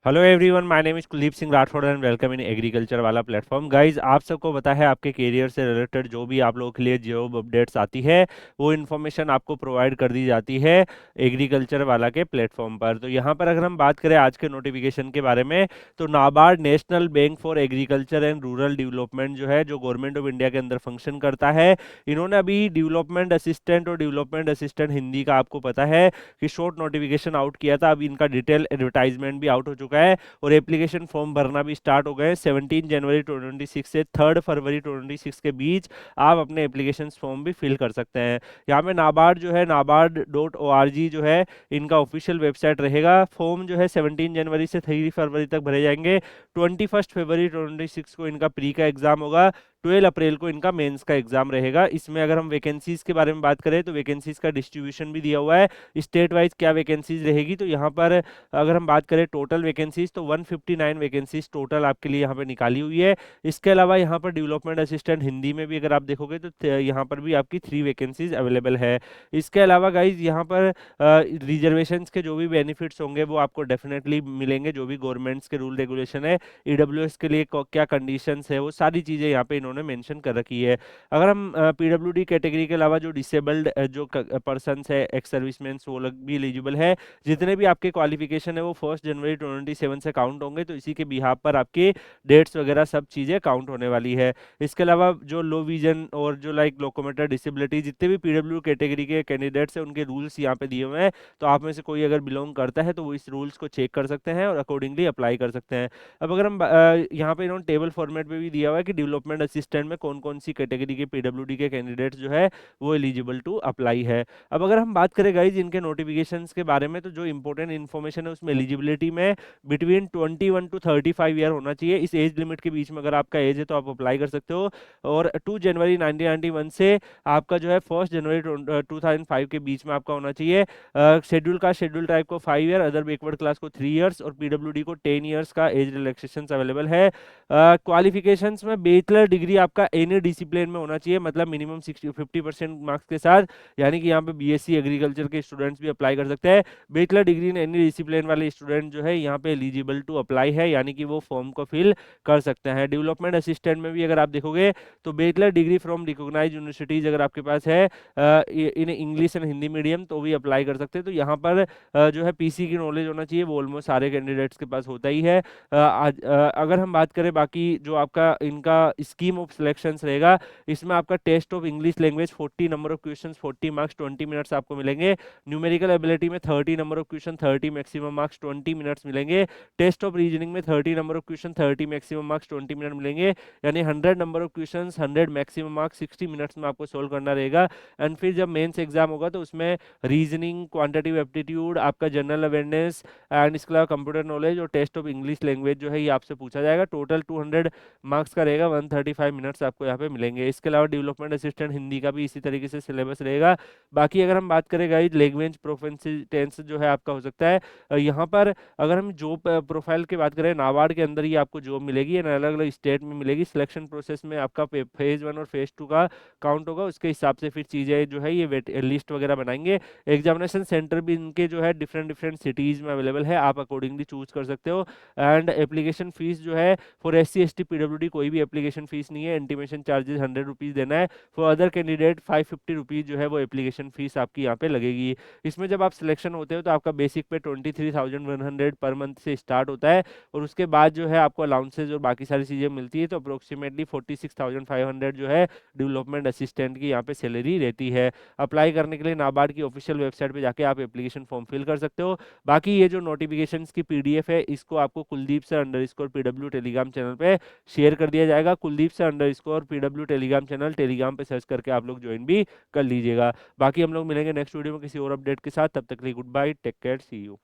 Hello everyone, my name is Kuldeep Singh Rathore and welcome in agriculture वाला platform. Guys, आप सबको पता है आपके करियर से रिलेटेड जो भी आप लोगों के लिए जॉब अपडेट्स आती है वो इन्फॉर्मेशन आपको प्रोवाइड कर दी जाती है एग्रीकल्चर वाला के प्लेटफॉर्म पर। तो यहाँ पर अगर हम बात करें आज के नोटिफिकेशन के बारे में, तो NABARD national bank for agriculture and rural development जो है, जो गवर्नमेंट ऑफ इंडिया के अंदर फंक्शन करता है, इन्होंने अभी डेवलपमेंट असिस्टेंट और डेवलपमेंट असिस्टेंट हिंदी का आपको पता है कि शॉर्ट नोटिफिकेशन आउट किया था। अब इनका डिटेल एडवर्टाइजमेंट भी आउट हो चुका है और एप्लीकेशन फॉर्म भरना भी स्टार्ट हो गए। 17 जनवरी 2026 से 3 फरवरी 2026 के बीच आप अपने एप्लीकेशन फॉर्म भी फिल कर सकते हैं। यहाँ पे नाबार्ड जो है, nabaard.org जो है, इनका ऑफिशियल वेबसाइट रहेगा। फॉर्म जो है 17 जनवरी से 3 फरवरी तक भरे जाएंगे। 21 फरवरी 2026 को इनका प्री का एग्जाम होगा। 12 अप्रैल को इनका मेंस का एग्जाम रहेगा। इसमें अगर हम वैकेंसीज के बारे में बात करें तो वैकेंसीज का डिस्ट्रीब्यूशन भी दिया हुआ है, स्टेट वाइज क्या वैकेंसीज रहेगी। तो यहाँ पर अगर हम बात करें टोटल वैकेंसीज, तो 159 वैकेंसीज टोटल आपके लिए यहाँ पे निकाली हुई है। इसके अलावा यहाँ पर डेवलपमेंट असिस्टेंट हिंदी में भी अगर आप देखोगे तो यहाँ पर भी आपकी 3 वैकेंसीज अवेलेबल है। इसके अलावा गाइज यहाँ पर रिजर्वेशंस के जो भी बेनिफिट्स होंगे वो आपको डेफिनेटली मिलेंगे। जो भी गवर्नमेंट्स के रूल रेगुलेशन है, ईडब्ल्यूएस के लिए क्या कंडीशंस है, वो सारी चीज़ें यहाँ पे इन्होंने मेंशन कर रखी है। अगर हम पीडब्ल्यूडी कैटेगरी के अलावा जो डिसेबल्ड जो पर्सनस है, एक्स सर्विसमैन, वो लोग भी एलिजिबल है। जितने भी आपके क्वालिफिकेशन है वो 1 जनवरी 2027 से काउंट होंगे, तो इसी के बिहाफ पर आपकी डेट्स वगैरह सब चीज़ें काउंट होने वाली है। इसके अलावा जो लो विजन और जो लाइक लोकोमोटर डिसेबिलिटी, जितने भी पीडब्ल्यू कैटेगरी के कैंडिडेट्स हैं, उनके रूल्स यहाँ पे दिए हुए हैं। तो आप में से कोई अगर बिलोंग करता है तो वो इस रूल्स को चेक कर सकते हैं और अकॉर्डिंगली अप्लाई कर सकते हैं। अब अगर हम यहाँ पे इन्होंने टेबल फॉर्मेट में भी दिया हुआ है कि डेवलपमेंट असिस्टेंट में कौन कौन सी कैटेगरी के पीडब्ल्यूडी के कैंडिडेट्स जो है वो एलिजिबल टू अप्लाई है। अब अगर हम बात करें गाइज इनके नोटिफिकेशंस के बारे में, तो जो इंपॉर्टेंट इन्फॉर्मेशन है उसमें एलिजिबिलिटी में बिटवीन 21 to 35 ईयर होना चाहिए। इस एज लिमिट के बीच में अगर आपका एज है तो आप अप्लाई कर सकते हो। और 2 जनवरी 1991 से आपका जो है 1 जनवरी 2005 के बीच में आपका होना चाहिए। शेड्यूल कास्ट शेड्यूल ट्राइब को 5 ईयर, अदर बैकवर्ड क्लास को 3 ईयर्स और पीडब्ल्यूडी को 10 ईयर्स का एज रिलैक्सेशन अवेलेबल है। क्वालिफिकेशंस में बैचलर डिग्री आपका एनी डिसिप्लिन में होना चाहिए, मतलब मिनिमम 50% मार्क्स के साथ। यानी कि यहाँ पे बीएससी एग्रीकल्चर के स्टूडेंट्स भी अप्लाई कर सकते हैं। Bachelor degree in any discipline वाले स्टूडेंट जो है यहाँ पे एलिजिबल टू अप्लाई है, यानी कि वो फॉर्म को फिल कर सकते हैं। डेवलपमेंट असिस्टेंट में भी अगर आप देखोगे तो bachelor degree from recognize universities अगर आपके पास है in English and Hindi medium, तो भी अप्लाई कर सकते हैं। तो यहाँ पर जो है पीसी की नॉलेज होना चाहिए, वो ऑलमोस्ट सारे कैंडिडेट्स के पास होता ही है। अगर हम बात करें बाकी जो आपका इनका स्कीम ऑफ सिलेक्शंस रहेगा, इसमें आपका test of English language 40 number of questions, 40 marks, 20 minutes आपको मिलेंगे। न्यूमेरिकल एबिलिटी में 30 number of question, 30 maximum marks, 20 minutes मिलेंगे। टेस्ट ऑफ रीजनिंग में 30 number of question, 30 maximum marks, 20 minute मिलेंगे। यानी 100 number of question, 100 maximum marks, 60 minutes में आपको solve करना रहेगा। एंड फिर जब मेंस एग्जाम होगा तो उसमें रीजनिंग, क्वांटिटिव एप्टीट्यूड, आपका जनरल अवेयरनेस एंड इसके अलावा कंप्यूटर नॉलेज और टेस्ट ऑफ इंग्लिश लैंग्वेज जो है ये आपसे पूछा जाएगा। टोटल 200 मार्क्स का रहेगा, 135 मिनट्स आपको यहाँ पे मिलेंगे। इसके अलावा डेवलपमेंट असिस्टेंट हिंदी का भी इसी तरीके से सिलेबस रहेगा। बाकी अगर हम बात करें गाइस, लैंग्वेज प्रोफिशिएंसी टेंस जो है आपका हो सकता है यहाँ पर। अगर हम जॉब प्रोफाइल की बात करें, नाबार्ड के अंदर ही आपको जॉब मिलेगी, अलग अलग स्टेट में मिलेगी। सिलेक्शन प्रोसेस में आपका फेज 1 और फेज 2 का काउंट होगा, उसके हिसाब से फिर चीज़ें जो है ये वेट लिस्ट वगैरह बनाएंगे। एग्जामिनेशन सेंटर भी इनके जो है डिफरेंट डिफरेंट सिटीज़ में अवेलेबल है, आप अकॉर्डिंगली चूज कर सकते हो। एंड एप्लीकेशन फीस जो है फॉर SC ST PWD कोई भी एप्लीकेशन फीस नहीं है। इंटीमेशन चार्जेस 100 रुपीज़ देना है। फॉर अदर कैंडिडेट 550 रुपीज़ जो है वो एप्लीकेशन फीस आपकी यहाँ पे लगेगी। इसमें जब आप सिलेक्शन होते हो तो आपका बेसिक पे 23,100 पर मंथ से स्टार्ट होता है, और उसके बाद जो है आपको अलाउंसेज और बाकी सारी चीज़ें मिलती है। तो अप्रोक्सीमेटली 46,500 जो है डेवलपमेंट असिस्टेंट की यहाँ पे सैलरी रहती है। अप्लाई करने के लिए नाबार्ड की ऑफिशियल वेबसाइट पे जाके आप एप्लीकेशन फॉर्म फिल कर सकते हो। बाकी ये जो नोटिफिकेशंस की PDF है, इसको आपको Kuldeep sir underscore PW Telegram channel पे शेयर कर दिया जाएगा। Kuldeep sir underscore PW Telegram channel Telegram पे सर्च करके आप लोग ज्वाइन भी कर लीजिएगा। बाकी हम लोग मिलेंगे नेक्स्ट वीडियो में किसी और अपडेट के साथ। तब तक के लिए good bye, take care, see you.